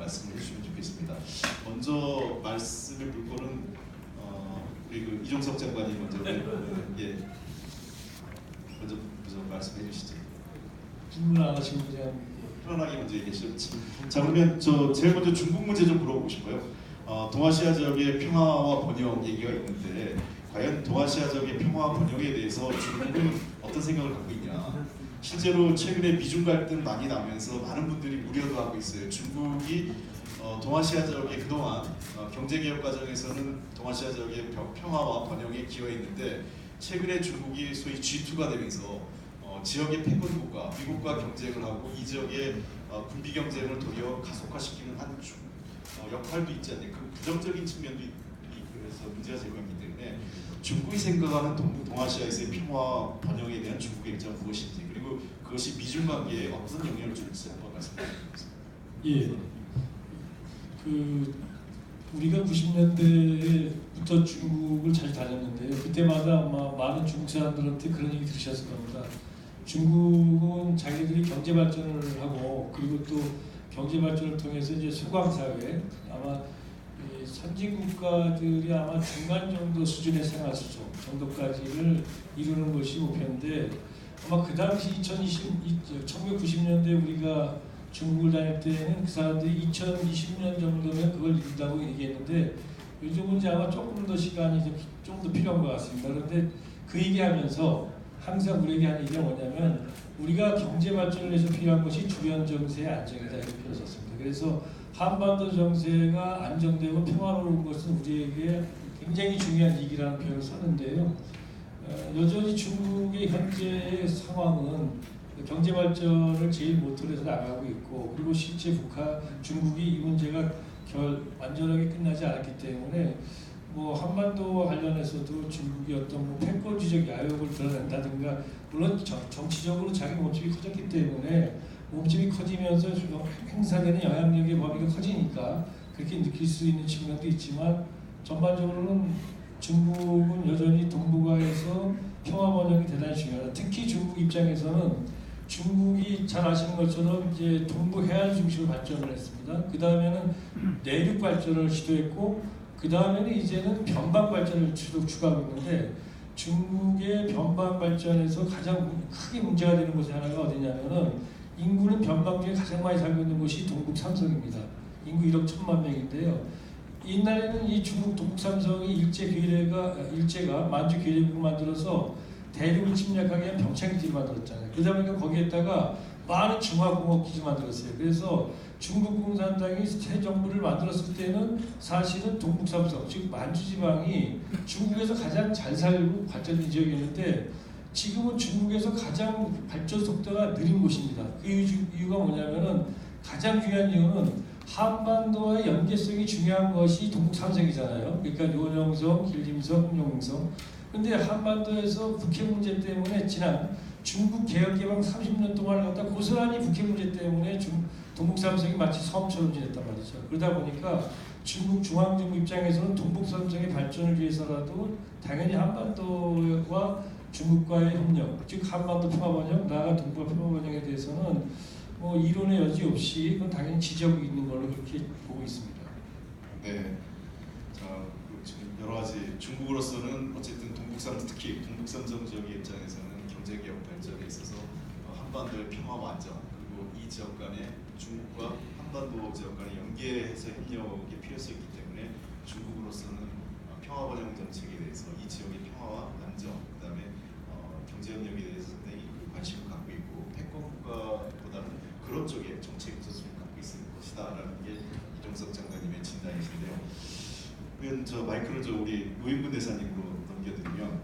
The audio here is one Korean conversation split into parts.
말씀을 해주시면 좋겠습니다. 먼저 말씀을 물고는 우리 그 이종석 장관님 먼저 예 먼저 말씀해 주시죠. 질문 안 하시고 그냥 편하게 먼저 얘기하시죠. 자, 그러면 저 제일 먼저 중국 문제 좀 물어보고 싶어요. 동아시아 지역의 평화와 번영 얘기가 있는데 과연 동아시아 지역의 평화와 번영에 대해서 중국은 어떤 생각을 갖고 있냐? 실제로 최근에 미중 갈등 많이 나면서 많은 분들이 우려도 하고 있어요. 중국이 동아시아 지역에 그동안 경제개혁 과정에서는 동아시아 지역의 평화와 번영에 기여했는데 최근에 중국이 소위 G2가 되면서 지역의 패권국가, 미국과 경쟁을 하고 이 지역의 군비 경쟁을 도리어 가속화시키는 한 역할도 있지 않냐. 그 부정적인 측면도 그래서 문제가 제기되기 때문에 중국이 생각하는 동아시아에서의 평화 번영에 대한 중국의 입장은 무엇인지 그리고 그것이 미중 관계에 어떤 영향을 줄지 한번 말씀해 주시겠습니다. 예. 우리가 90년대부터 중국을 자주 다녔는데요. 그때마다 아마 많은 중국 사람들한테 그런 얘기 들으셨을 겁니다. 중국은 자기들이 경제 발전을 하고 그리고 또 경제 발전을 통해서 이제 소강 사회 아마 선진 국가들이 아마 중간 정도 수준의 생활 수준 정도까지를 이루는 것이 목표인데 아마 그 당시 1990년대 우리가 중국을 다닐 때는 그 사람들이 2020년 정도면 그걸 이룬다고 얘기했는데 요즘은 이제 아마 조금 더 시간이 좀 더 필요한 것 같습니다. 그런데 그 얘기하면서 항상 우리에게 하는 얘기가 뭐냐면 우리가 경제 발전을 위해서 필요한 것이 주변 정세의 안정이다 이렇게 표현을 썼습니다. 그래서 한반도 정세가 안정되고 평화로운 것은 우리에게 굉장히 중요한 얘기라는 표현을 썼는데요. 여전히 중국의 현재의 상황은 경제 발전을 제일 모토로 나가고 있고 그리고 실제 중국이 이 문제가 완전하게 끝나지 않았기 때문에 뭐 한반도와 관련해서도 중국이 어떤 패권주의적 야욕을 드러낸다든가 물론 정치적으로 자기 몸집이 커졌기 때문에 몸집이 커지면서 행사되는 영향력의 범위가 커지니까 그렇게 느낄 수 있는 측면도 있지만 전반적으로는 중국은 여전히 동북아에서 평화 번영이 대단히 중요하다. 특히 중국 입장에서는 중국이 잘 아시는 것처럼 이제 동부 해안 중심으로 발전을 했습니다. 그 다음에는 내륙 발전을 시도했고 그 다음에는 이제는 변방 발전을 추구하고 있는데 중국의 변방 발전에서 가장 크게 문제가 되는 곳이 하나가 어디냐면은 인구는 변방 중에 가장 많이 살고 있는 곳이 동북 삼성입니다. 인구 1억 1천만 명인데요. 옛날에는 이 중국 동북 삼성이 일제가 만주 괴뢰국을 만들어서 대륙을 침략하기 위한 병창기지를 만들었잖아요. 그러다 보니까 거기에다가 많은 중화공업 기지 만들었어요. 그래서 중국 공산당이 새 정부를 만들었을 때는 사실은 동북 삼성, 즉 만주 지방이 중국에서 가장 잘 살고 발전된 지역이었는데 지금은 중국에서 가장 발전 속도가 느린 곳입니다. 그 이유가 뭐냐면은 가장 중요한 이유는 한반도와의 연계성이 중요한 것이 동북 삼성이잖아요. 그러니까 요령성, 길림성, 홍룡성. 근데 한반도에서 북핵 문제 때문에 지난 중국 개혁개방 30년 동안을 갖다 고스란히 북핵 문제 때문에 동북 삼성이 마치 섬처럼 지냈단 말이죠. 그러다 보니까 중국 중앙정부 입장에서는 동북 삼성의 발전을 위해서라도 당연히 한반도와 중국과의 협력, 즉 한반도 평화번영, 나아가 동북아 평화번영에 대해서는 뭐 이론의 여지 없이 그건 당연히 지적이 있는 걸로 그렇게 보고 있습니다. 네. 자, 지금 여러 가지 중국으로서는 어쨌든 특히 동북 삼성 지역의 입장에서는 경제개혁 발전에 있어서 한반도의 평화와 안정 그리고 이 지역 간의 중국과 한반도 지역 간의 연계해서 협력의 필요성이 있기 때문에 중국으로서는 평화번영 정책에 대해서 이 지역의 평화와 안정 그다음에 경제협력에 대해서 상당히 관심을 갖고 있고 패권 국가보다는 그런 쪽에 정책 우선순위를 갖고 있을 것이다라는 게 이종석 장관님의 진단이신데요. 그러면 저 마이크를 우리 노인근 대사님으로 넘겨드리면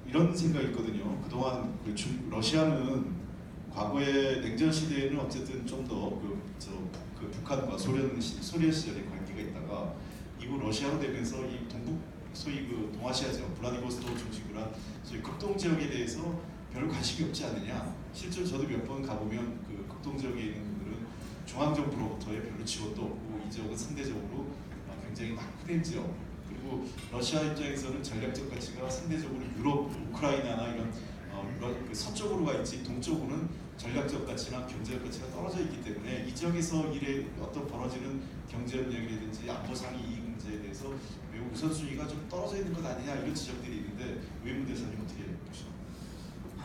이런 생각이 있거든요. 그동안 러시아는 과거의 냉전 시대에는 어쨌든 좀 더 북한과 소련 시절의 관계가 있다가 이후 러시아로 되면서 이 소위 동아시아 지역 블라디보스토크 중심으로 한 소위 극동 지역에 대해서 별 관심이 없지 않느냐. 실제로 저도 몇 번 가보면 그 극동 지역에 있는 분들은 중앙정부로부터의 별로 지원도 없고 이 지역은 상대적으로 굉장히 낙후된 지역. 그리고 러시아 입장에서는 전략적 가치가 상대적으로 유럽, 우크라이나나 이런 서쪽으로 가 있지 동쪽으로는 전략적 가치나 경제적 가치가 떨어져 있기 때문에 이 지역에서 일에 어떤 벌어지는 경제협력이라든지 안보상의 이익 문제에 대해서 매우 우선순위가 좀 떨어져 있는 것 아니냐 이런 지적들이 있는데 외무 대사님 어떻게 보시나요?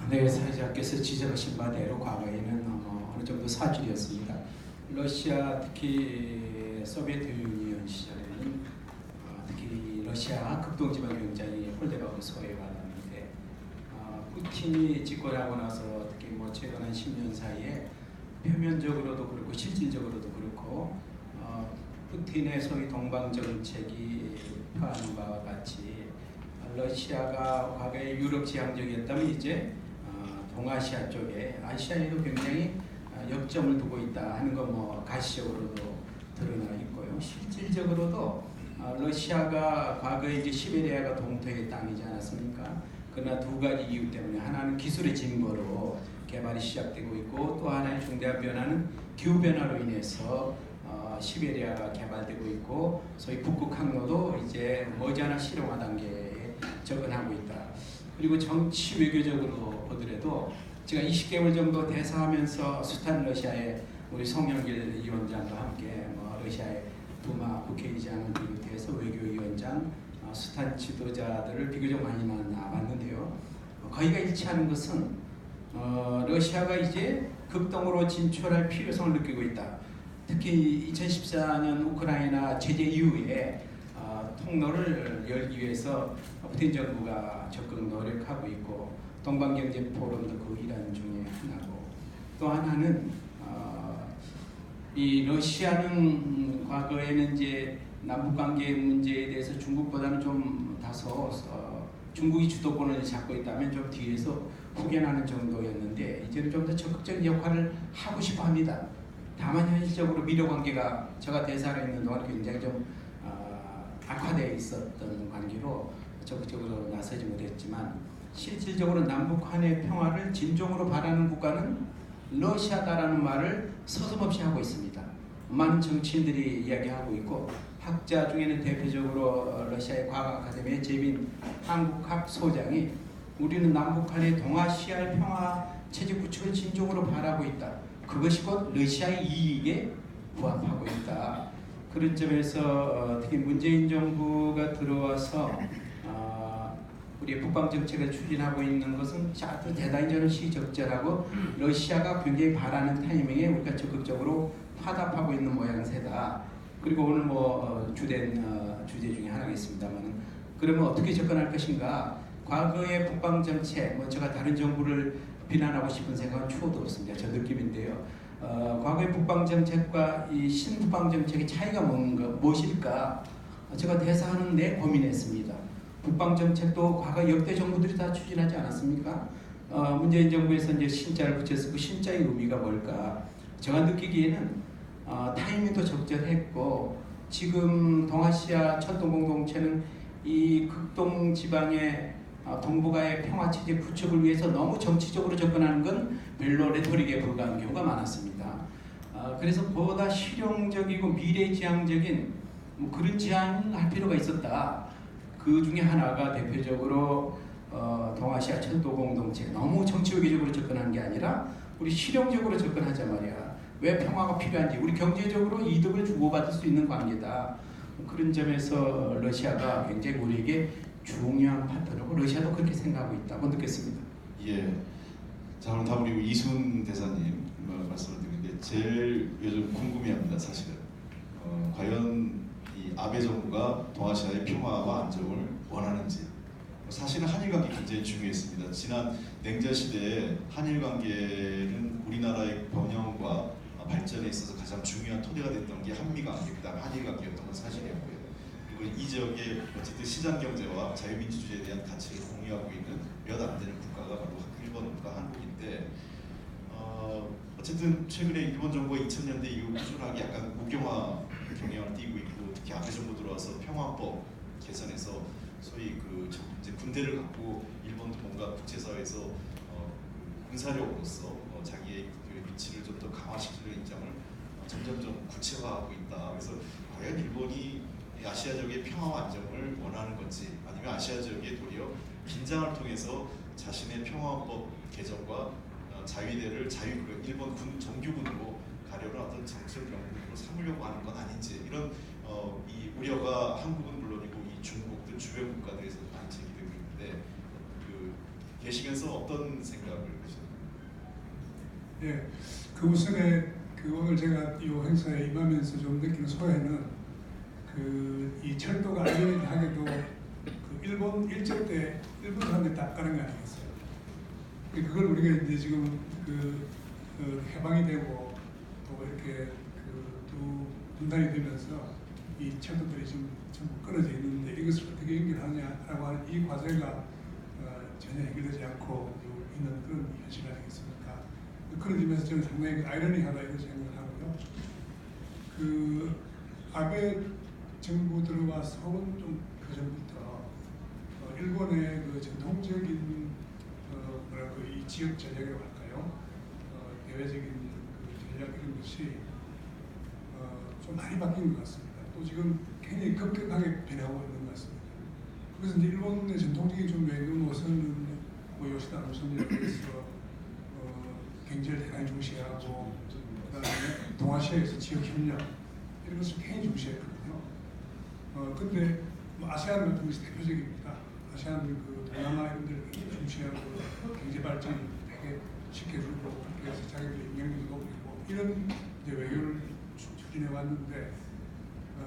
네, 사회자께서 지적하신 바대로 과거에는 어느 정도 사실이었습니다. 러시아 특히 소비에트 유니언 시절에는 특히 러시아 극동지방 굉장히 홀대하고 소외받았는데 푸틴이 집권하고 나서 특히 뭐 최근 한 10년 사이에 표면적으로도 그렇고 실질적으로도 그렇고 푸틴의 소위 동방 정책이 표하는 바와 같이 러시아가 과거에 유럽 지향적이었다면 이제 동아시아 쪽에 아시아에도 굉장히 역점을 두고 있다 하는 건 뭐 가시적으로도 드러나 있고요. 실질적으로도 러시아가 과거에 이제 시베리아가 동토의 땅이지 않았습니까? 그러나 두 가지 이유 때문에 하나는 기술의 진보로 개발이 시작되고 있고 또 하나의 중대한 변화는 기후 변화로 인해서 시베리아가 개발되고 있고 소위 북극 항로도 이제 머지않아 실용화 단계에 접근하고 있다. 그리고 정치 외교적으로 보더라도 제가 20개월 정도 대사하면서 숱한 러시아의 우리 송영길 위원장과 함께 러시아의 두마 국회의장을 비롯해서 외교위원장 숱한 지도자들을 비교적 많이 만나봤는데요. 거의가 일치하는 것은 러시아가 이제 극동으로 진출할 필요성을 느끼고 있다. 특히 2014년 우크라이나 제재 이후에 통로를 열기 위해서 푸틴 정부가 적극 노력하고 있고 동방경제포럼도 그 일환 중에 하나고 또 하나는 이 러시아는 과거에는 이제 남북관계 문제에 대해서 중국보다는 좀 다소 중국이 주도권을 잡고 있다면 좀 뒤에서 후견하는 정도였는데 이제는 좀 더 적극적인 역할을 하고 싶어 합니다. 다만 현실적으로 미러 관계가 제가 대사로 있는 동안 굉장히 좀 악화되어 있었던 관계로 적극적으로 나서지 못했지만 실질적으로 남북한의 평화를 진정으로 바라는 국가는 러시아다라는 말을 서슴없이 하고 있습니다. 많은 정치인들이 이야기하고 있고 학자 중에는 대표적으로 러시아의 과학 아카데미의 제빈 한국학 소장이 우리는 남북한의 동아시아 평화 체제 구축을 진정으로 바라고 있다. 그것이 곧 러시아의 이익에 부합하고 있다. 그런 점에서 특히 문재인 정부가 들어와서 우리 북방 정책을 추진하고 있는 것은 아주 대단히 저는 시적절하고 러시아가 굉장히 바라는 타이밍에 우리가 적극적으로 화답하고 있는 모양새다. 그리고 오늘 주된 주제 중에 하나겠습니다만 그러면 어떻게 접근할 것인가? 과거의 북방 정책, 제가 다른 정부를 비난하고 싶은 생각은 추호도 없습니다. 저 느낌인데요. 과거의 북방 정책과 이 신북방 정책의 차이가 무엇일까? 제가 대사하는 데 고민했습니다. 북방 정책도 과거 역대 정부들이 다 추진하지 않았습니까? 문재인 정부에서 이제 신자를 붙였고 신자의 의미가 뭘까? 제가 느끼기에는 타이밍도 적절했고 지금 동아시아 철도공동체는 이 극동 지방의 동북아의 평화체제 구축을 위해서 너무 정치적으로 접근하는 건 별로 레토릭에 불과한 경우가 많았습니다. 그래서 보다 실용적이고 미래지향적인 그런 제안을 할 필요가 있었다. 그 중에 하나가 대표적으로 동아시아 철도공동체 너무 정치외교적으로 접근하는 게 아니라 우리 실용적으로 접근하자 말이야. 왜 평화가 필요한지 우리 경제적으로 이득을 주고받을 수 있는 관계다. 그런 점에서 러시아가 굉장히 우리에게 중요한 파트너고 러시아도 그렇게 생각하고 있다고 느꼈습니다. 예. 자 그럼 다음 우리 이순 대사님 말씀을 드리는데 제일 요즘 궁금해합니다. 사실은 과연 이 아베 정부가 동아시아의 평화와 안정을 원하는지. 사실은 한일 관계 굉장히 중요했습니다. 지난 냉전 시대에 한일 관계는 우리나라의 번영과 발전에 있어서 가장 중요한 토대가 됐던 게 한미 관계, 그다음에 한일 관계였던 건 사실이었고요. 그리고 이 지역에 어쨌든 시장 경제와 자유민주주의에 대한 가치를 공유하고 있는 몇 안 되는 국가가 바로 일본과 한국인데 어쨌든 최근에 일본 정부가 2000년대 이후 꾸준하게 약간 무경화 경향을 띠고 있고 특히 아베 정부 들어와서 평화법 개선해서 소위 이제 군대를 갖고 일본도 뭔가 국제사회에서 군사력으로서 자기의 위치를 좀 더 강화시키는 입장을 점점점 구체화하고 있다. 그래서 과연 일본이 아시아 지역의 평화와 안정을 원하는 건지 아니면 아시아 지역의 도리어 긴장을 통해서 자신의 평화법 개정과 자위대를 일본 군 정규군으로 가려는 어떤 정책 명분으로 삼으려고 하는 건 아닌지 이런 이 우려가 한국은 물론이고 이 중국 등 주변 국가들에서 많이 제기되고 있는데 계시면서 어떤 생각을 하셨나요? 예, 그 우선에 오늘 제가 이 행사에 임하면서 좀 느끼는 소회는 이 철도가 아이러니하게도 일본 일제 때 일본 사람들이 다 가는 거 아니겠어요? 그걸 우리가 이제 지금 해방이 되고 또 이렇게 또 분단이 되면서 이 철도들이 지금 전부 끊어져 있는데 이것을 어떻게 연결하냐라고 하는 이 과제가 전혀 해결되지 않고 있는 그런 현실 아니겠습니까? 그런 점에서 저는 상당히 아이러니하다 이런 생각을 하고요. 아베 정부 들어와서는 좀 그전부터 일본의 전통적인 이 지역 전략이라고 할까요? 대외적인 전략 이런 것이 좀 많이 바뀐 것 같습니다. 또 지금 굉장히 급격하게 변하고 있는 것 같습니다. 그래서 이제 일본의 전통적인 좀 외교 노선은 요시다 노선에 대해서 경제를 대단히 중시하고 그다음에 동아시아에서 지역 협력 이런 것을 굉장히 중시했거든요. 근데 아세안 같은 것이 대표적입니다. 아세안 동남아 이런 데를 굉장히 중시하고 경제 발전을 되게 시켜주고 그래서 자기들의 영향력도 높이고 이런 이제 외교를 추진해 왔는데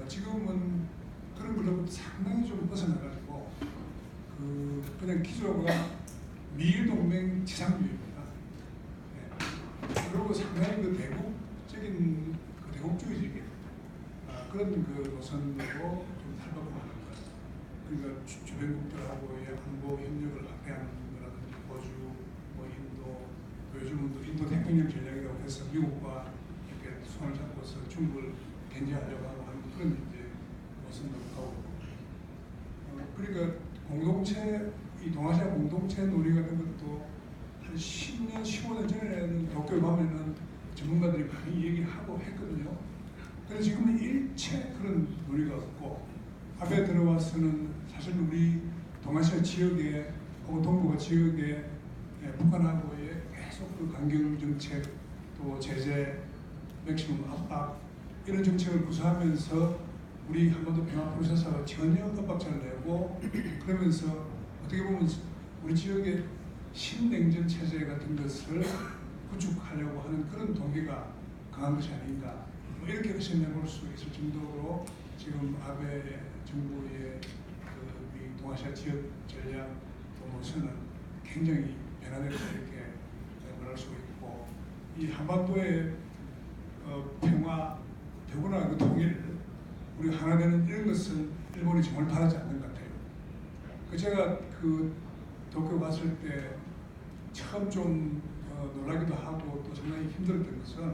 지금은 그런 걸로 상당히 좀 벗어나가지고 그냥 기조가 미일 동맹 지상주의입니다. 네. 그리고 상당히 대국적인 대국주의적인 그런 노선으로 좀 탈바꿈하는 것. 그러니까 주변국들하고의 안보 협력을 확대하는 거라든지 호주, 인도, 요즘은 또 인도 태평양 전략이라고 해서 미국과 이렇게 손을 잡고서 중국을 견제하려고 하는 그런 이제 노선으로 가고 그러니까 공동체 이 동아시아 공동체 논의 같은 것도 한 10년, 15년 전에는 도쿄에 가면은 전문가들이 많이 얘기하고 했거든요. 그래서 지금은 일체 그런 논의가 없고 아베 들어와서는 사실 우리 동아시아 지역에 혹은 동북아 지역에 북한하고의 계속 강경 정책 또 제재, 맥시멈 압박 이런 정책을 구사하면서 우리 한반도 평화 프로세스가 전혀 엇박자를 내고 그러면서 어떻게 보면 우리 지역의 신냉전 체제 같은 것을 구축하려고 하는 그런 동기가 강한 것이 아닌가 이렇게 설명할 수 있을 정도로 지금 아베 정부의 이 동아시아 지역 전략 노선은 굉장히 변화되고 이렇게 말할 수가 있고 이 한반도의 평화 더구나 통일 우리가 하나 되는 이런 것은 일본이 정말 바라지 않는 것 같아요. 제가 도쿄 갔을 때 처음 좀 놀라기도 하고 또 상당히 힘들었던 것은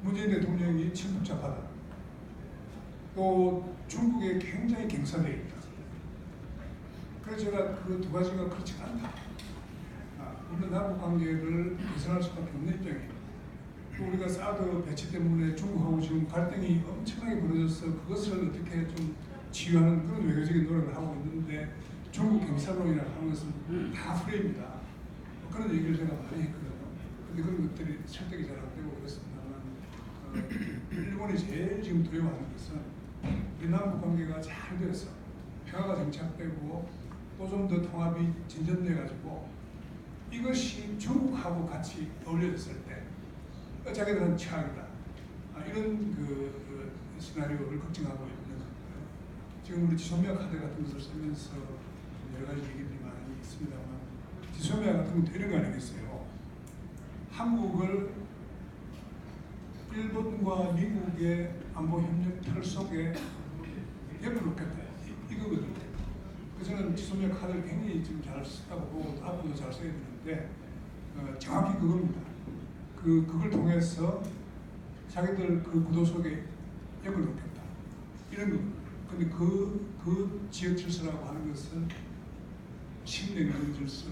문재인 대통령이 참 복잡하다. 또 중국에 굉장히 경사되어 있다. 그래서 제가 그 두 가지가 그렇지 않다. 물론 남북 관계를 개선할 수밖에 없는 입장이에요. 또 우리가 사드 배치 때문에 중국하고 지금 갈등이 엄청나게 벌어져서 그것을 어떻게 좀 치유하는 그런 외교적인 노력을 하고 있는데 중국 경사론이라고 하는 것은 다 프레임이다. 그런 얘기를 제가 많이 했거든요. 근데 그런 것들이 설득이 잘 안 되고 그렇습니다만 일본이 제일 지금 두려워하는 것은 우리 남북 관계가 잘 돼서 평화가 정착되고 또 좀 더 통합이 진전돼가지고 이것이 중국하고 같이 어울려졌을 때 자기들은 최악이다. 이런 시나리오를 걱정하고 있는 거고요. 지금 우리 지소미아 카드 같은 것을 쓰면서 여러 가지 얘기들이 많이 있습니다만 지소미아 같은 것도 이런 거 아니겠어요. 한국을 일본과 미국의 안보 협력 틀 속에 옆에 놓겠다. 이거거든요. 그래서 저는 지소미아 카드를 굉장히 지금 잘 쓰다고 보고 앞으로도 잘 써야 되는데 정확히 그겁니다. 그걸 통해서 자기들 그 구도 속에 역을 놓겠다. 이런 겁니다. 근데 그 지역 질서라고 하는 것은 신냉전 질서에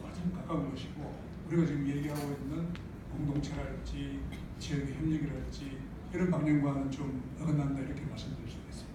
훨씬 가까운 것이고 우리가 지금 얘기하고 있는 공동체랄지 지역의 협력이랄지 이런 방향과는 좀 어긋난다 이렇게 말씀드릴 수 있습니다.